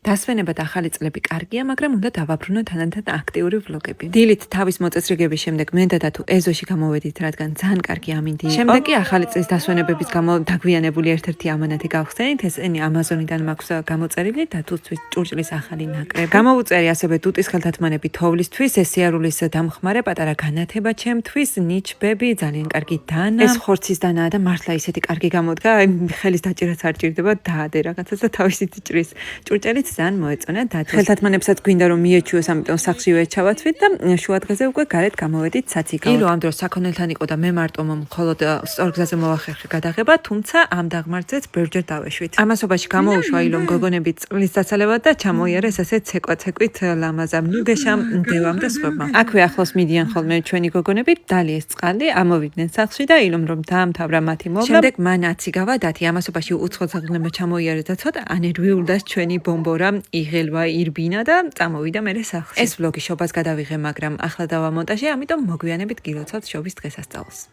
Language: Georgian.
დასვენებად ახალი წლები კარგია, მაგრამ უნდა დავაბრუნოთ თანადან აქტიური ვლოგები. დილით თავის მოწესრიგების შემდეგ მე და დათუ ეზოში გამოვედით, რადგან ძალიან კარგი ამინდი იყო. შემდეგ კი ახალი წლის დასვენებების გამო დაგვიანებული ერთ-ერთი ამანათი გავხსენით, ესენი ამაზონიდან მაქვს გამოწერილი დათუსთვის ჭურჭლის ახალი ნაკრები. გამოვუწერი ასევე დუტის ხელთათმანები თოვლისთვის, ეს სიარულის დამხმარე პატარა განათება ჩემთვის, ნიჩბები, ძალიან კარგი დანა. ეს ხორცის დანაა და მართლა ისეთი კარგი გამოდგა, ხელის დაჭირაც არ ჭირდება, დაადე რაღაცას და თავისით ჭრის. ჭურჭელიც ძალიან მოეწონა დათოს. ხელთათმანებსაც გვინდა რომ მიეჩვიოს, ამიტომ სახლშივე ჩავაცვით და შუადღეზე უკვე გარეთ გამოვედით საციკავად. ილო ამ დროს საქონელთან იყო და მე მარტო მხოლოდ სწორგზაზე მოვახერხე გადაღება, თუმცა ამ დაღმართზეც ბევრჯერ დავეშვით. ამასობაში გამოუშვა ილომ გოგონები წყლის დაცალებად და ჩამოიარეს ესე ცეკვაცეკვით ლამაზამ, ნუგეშამ, დევამ და სხვებმა. აქვე ახლოს მიდიან ხოლმე ჩვენი გოგონები, დალიეს წყალი, ამოვიდნენ სახლში და ილომ რომ დაამთავრა მათი მოვლა. შემდეგ მან აციგავა დათი, ამასობაში უცხო საღნემა ჩამოიარეს და ცოტა ანერვიულდას ჩვენი ბომბორა იღელვა ირბინა და წამოვიდა მერე სახლში. ეს ვლოგი შობას გადავიღე, მაგრამ ახლა დავამონტაჟე, ამიტომ მოგვიანებით გილოცავთ შობის დღესასწაულს.